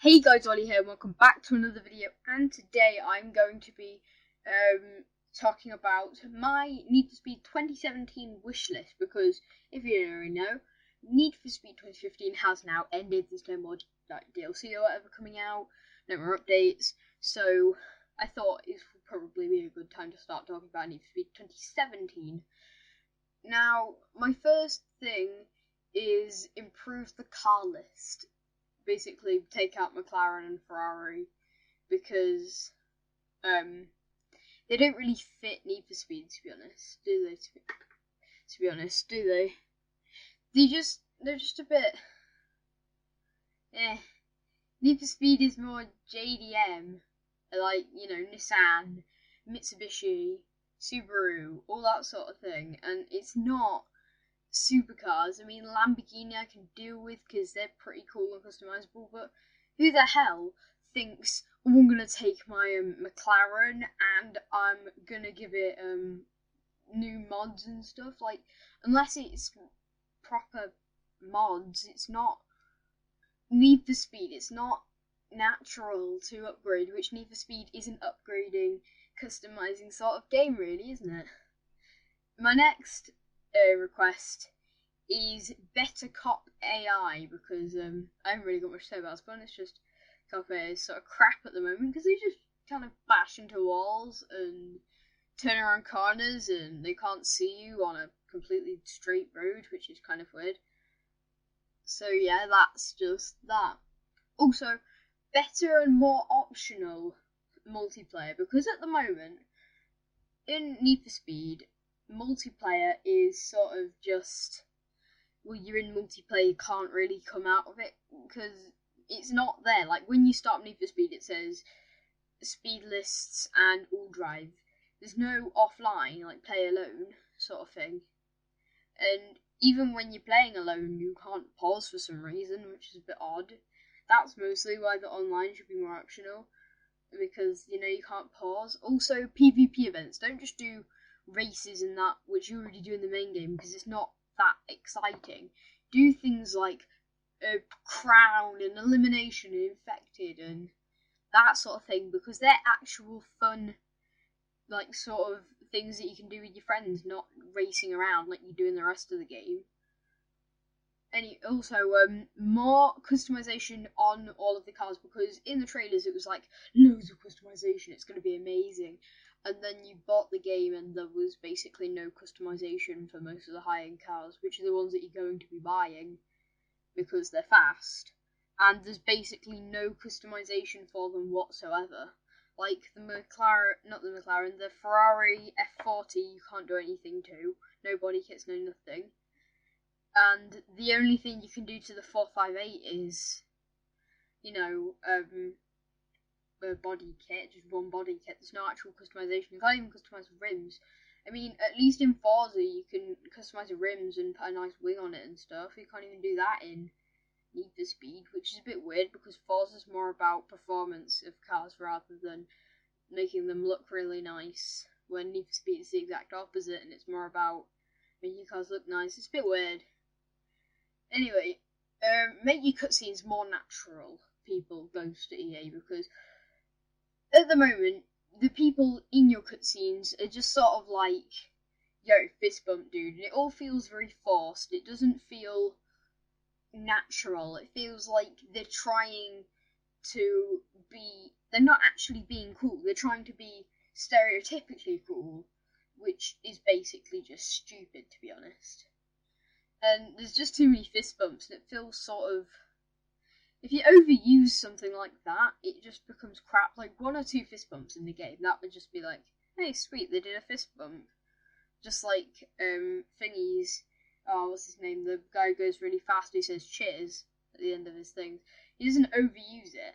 Hey guys, Ollie here, and welcome back to another video, and today I'm going to be talking about my Need for Speed 2017 wish list, because if you don't already know, Need for Speed 2015 has now ended. There's no more DLC or whatever coming out, no more updates, so I thought it would probably be a good time to start talking about Need for Speed 2017. Now, my first thing is improve the car list. Basically take out McLaren and Ferrari because they don't really fit Need for Speed, to be honest, do they? To be honest, do they? They're just a bit Need for Speed is more JDM, like, you know, Nissan, Mitsubishi, Subaru, all that sort of thing, and it's not supercars. I mean, Lamborghini I can deal with because they're pretty cool and customizable, but who the hell thinks, oh, I'm gonna take my McLaren and I'm gonna give it new mods and stuff? Like, unless it's proper mods, it's not Need for Speed. It's not natural to upgrade, which Need for Speed isn't upgrading, customizing sort of game, really, isn't it? My next request is better cop AI, because I haven't really got much to say about this, but it's just cop AI is sort of crap at the moment because they just kind of bash into walls and turn around corners and they can't see you on a completely straight road, which is kind of weird. So yeah, that's just that. Also, better and more optional multiplayer, because at the moment in Need for Speed, multiplayer is sort of just, well, you're in multiplayer, you can't really come out of it because it's not there. Like, when you start Need for Speed, it says speed lists and all drive. There's no offline, like play alone sort of thing. And even when you're playing alone, you can't pause for some reason, which is a bit odd. That's mostly why the online should be more optional, because, you know, you can't pause. Also, PvP events, don't just do races and that, which you already do in the main game, because it's not that exciting. Do things like crown and elimination and infected and that sort of thing, because they're actual fun, like, sort of things that you can do with your friends, not racing around like you do in the rest of the game. And also, more customization on all of the cars, because in the trailers it was like, loads of customization, it's going to be amazing. And then you bought the game and there was basically no customization for most of the high-end cars, which are the ones that you're going to be buying because they're fast. And there's basically no customization for them whatsoever. Like the Ferrari F40 you can't do anything to. No body kits, no nothing. And the only thing you can do to the 458 is, you know, a body kit, just one body kit. There's no actual customization. You can't even customize the rims. I mean, at least in Forza you can customize the rims and put a nice wing on it and stuff. You can't even do that in Need for Speed, which is a bit weird because Forza's more about performance of cars rather than making them look really nice, when Need for Speed is the exact opposite and it's more about making cars look nice. It's a bit weird. Anyway, make your cutscenes more natural, people, goes to EA, because at the moment, the people in your cutscenes are just sort of like, yo, fist bump, dude, and it all feels very forced. It doesn't feel natural. It feels like they're trying to be, they're not actually being cool, they're trying to be stereotypically cool, which is basically just stupid, to be honest. And there's just too many fist bumps, and it feels sort of, if you overuse something like that, it just becomes crap. Like, one or two fist bumps in the game, that would just be like, hey, sweet, they did a fist bump. Just like, Thingy's, what's his name, the guy who goes really fast, he says cheers at the end of his thing. He doesn't overuse it,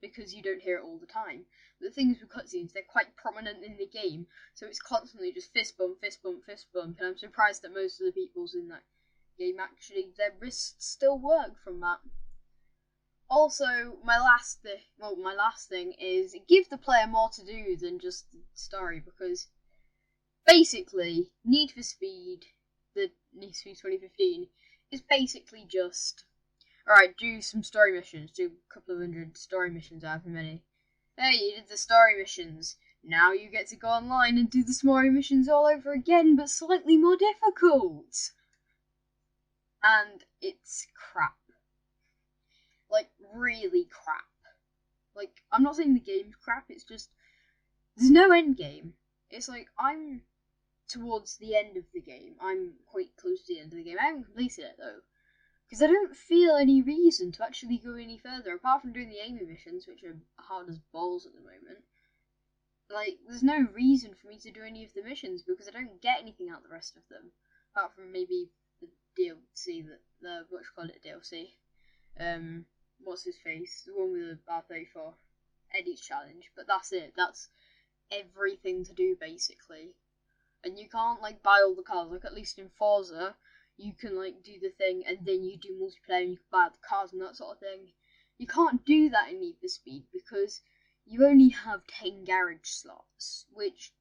because you don't hear it all the time. But the things with cutscenes, they're quite prominent in the game, so it's constantly just fist bump, fist bump, fist bump, and I'm surprised that most of the people's in that game actually, their wrists still work from that. Also, my last thing is give the player more to do than just the story, because basically Need for Speed, the Need for Speed 2015, is basically just Alright, do some story missions. Do a couple of 100 story missions, however many. Hey, you did the story missions. Now you get to go online and do the story missions all over again, but slightly more difficult. And it's crap. Like, really crap. Like, I'm not saying the game's crap, it's just, there's no end game. It's like, I'm towards the end of the game. I'm quite close to the end of the game. I haven't completed it, though. Because I don't feel any reason to actually go any further, apart from doing the aiming missions, which are hard as balls at the moment. Like, there's no reason for me to do any of the missions, because I don't get anything out of the rest of them. Apart from maybe the DLC, what's called it, DLC. What's his face? The one with the R34. Eddie's challenge. But that's it. That's everything to do, basically. And you can't, like, buy all the cars. Like, at least in Forza, you can, like, do the thing, and then you do multiplayer, and you can buy the cars and that sort of thing. You can't do that in Need for Speed, because you only have 10 garage slots, which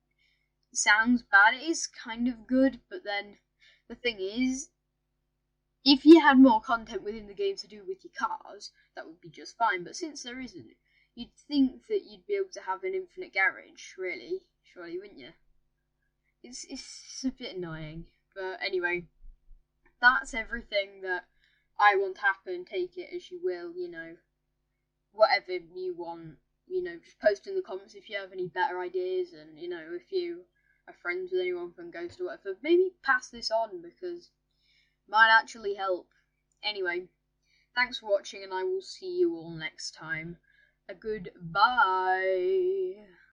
sounds bad. It is kind of good, but then the thing is, if you had more content within the game to do with your cars, that would be just fine. But since there isn't, you'd think that you'd be able to have an infinite garage, really. Surely, wouldn't you? It's a bit annoying. But anyway, that's everything that I want to happen. Take it as you will, you know. Whatever you want, you know, just post in the comments if you have any better ideas. And, you know, if you are friends with anyone from Ghost or whatever, maybe pass this on, because might actually help. Anyway, thanks for watching, and I will see you all next time. A goodbye.